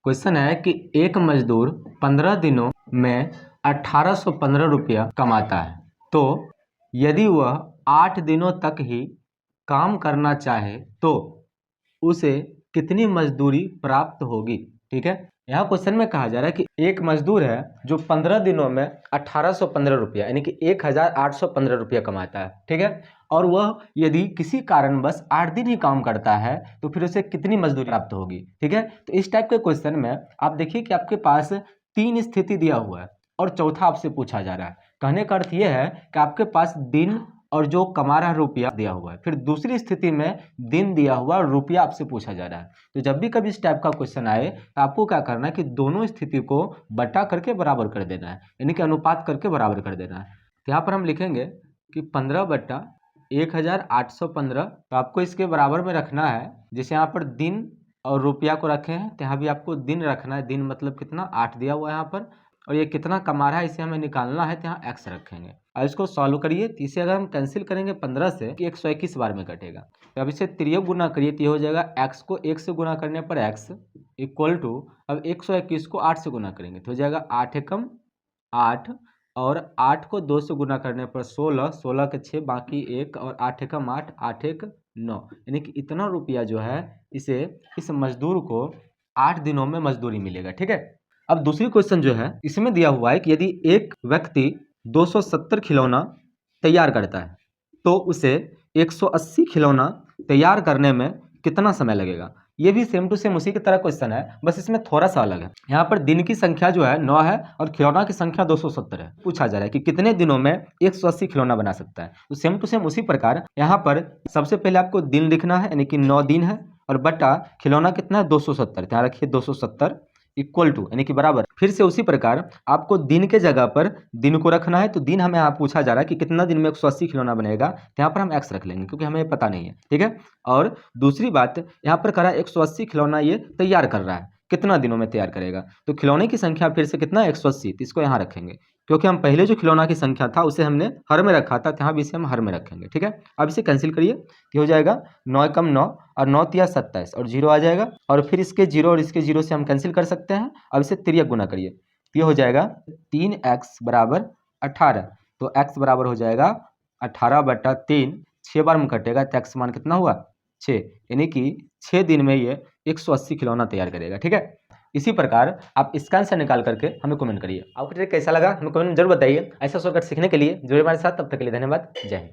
Question है कि एक मजदूर 15 दिनों में 1815 रुपया कमाता है, तो यदि वह 8 दिनों तक ही काम करना चाहे तो उसे कितनी मजदूरी प्राप्त होगी। ठीक है, यहाँ क्वेश्चन में कहा जा रहा है कि एक मजदूर है जो 15 दिनों में 1815 रुपया यानी कि 1815 रुपया कमाता है। ठीक है, और वह यदि किसी कारणवश 8 दिन ही काम करता है तो फिर उसे कितनी मजदूरी प्राप्त होगी। ठीक है, तो इस टाइप के क्वेश्चन में आप देखिए कि आपके पास 3 स्थिति दिया हुआ है और चौथा आपसे पूछा जा रहा है। कहने का अर्थ यह है कि आपके पास दिन और जो कमा रहा रुपया दिया हुआ है, फिर दूसरी स्थिति में दिन दिया हुआ रुपया आपसे पूछा जा रहा है। तो जब भी कभी इस टाइप का क्वेश्चन आए तो आपको क्या करना है कि दोनों स्थिति को बटा करके बराबर कर देना है, यानी कि अनुपात करके बराबर कर देना है। तो यहाँ पर हम लिखेंगे कि 15/1815, तो आपको इसके बराबर में रखना है। जैसे यहाँ पर दिन और रुपया को रखे हैं तो यहाँ भी आपको दिन रखना है। दिन मतलब कितना, 8 दिया हुआ है यहाँ पर, और ये कितना कमा रहा है इसे हमें निकालना है, तो यहाँ एक्स रखेंगे। अब इसको सॉल्व करिए, तो इसे अगर हम कैंसिल करेंगे 15 से कि 121 बार में कटेगा, तो अब इसे त्रियोग गुना करिए तो ये हो जाएगा एक्स को 1 से गुना करने पर एक्स इक्वल टू, अब 121 को 8 से गुना करेंगे तो हो जाएगा 8 एकम 8, और 8 को 2 से गुना करने पर 16, 16 के 6 बाकी 1, और 8 एकम 8, 8 एक 9, यानी कि इतना रुपया जो है इसे इस मजदूर को 8 दिनों में मजदूरी मिलेगा। ठीक है, अब दूसरी क्वेश्चन जो है इसमें दिया हुआ है कि यदि एक व्यक्ति 270 खिलौना तैयार करता है तो उसे 180 खिलौना तैयार करने में कितना समय लगेगा। ये भी सेम टू सेम उसी की तरह क्वेश्चन है, बस इसमें थोड़ा सा अलग है। यहाँ पर दिन की संख्या जो है 9 है और खिलौना की संख्या 270 है। पूछा जा रहा है कि कितने दिनों में 180 खिलौना बना सकता है। तो सेम टू सेम उसी प्रकार यहाँ पर सबसे पहले आपको दिन लिखना है, यानी कि 9 दिन है, और बटा खिलौना कितना है 270, ध्यान रखिए 270 इक्वल टू यानी कि बराबर। फिर से उसी प्रकार आपको दिन के जगह पर दिन को रखना है, तो दिन हमें यहाँ पूछा जा रहा है कि कितना दिन में 180 खिलौना बनेगा, तो यहाँ पर हम एक्स रख लेंगे क्योंकि हमें पता नहीं है। ठीक है, और दूसरी बात यहाँ पर करा 180 खिलौना ये तैयार कर रहा है, कितना दिनों में तैयार करेगा, तो खिलौने की संख्या फिर से कितना 180, तो इसको यहाँ रखेंगे क्योंकि हम पहले जो खिलौना की संख्या था उसे हमने हर में रखा था, तो यहाँ भी इसे हम हर में रखेंगे। ठीक है, अब इसे कैंसिल करिए तो हो जाएगा 9 एकम 9 और 9 तिया 27 और 0 आ जाएगा, और फिर इसके 0 और इसके 0 से हम कैंसिल कर सकते हैं। अब इसे तिर्यक गुना करिए तो ये हो जाएगा 3x बराबर 18, तो x बराबर हो जाएगा 18/3, 6 बार में कटेगा तो x मान कितना हुआ 6, यानी कि 6 दिन में ये 180 खिलौना तैयार करेगा। ठीक है, इसी प्रकार आप इसका आंसर निकाल करके हमें कमेंट करिए। आपको ट्रिक कैसा लगा हमें कमेंट में जरूर बताइए। ऐसा शॉर्टकट सीखने के लिए जुड़े हमारे साथ, तब तक के लिए धन्यवाद, जय हिंद।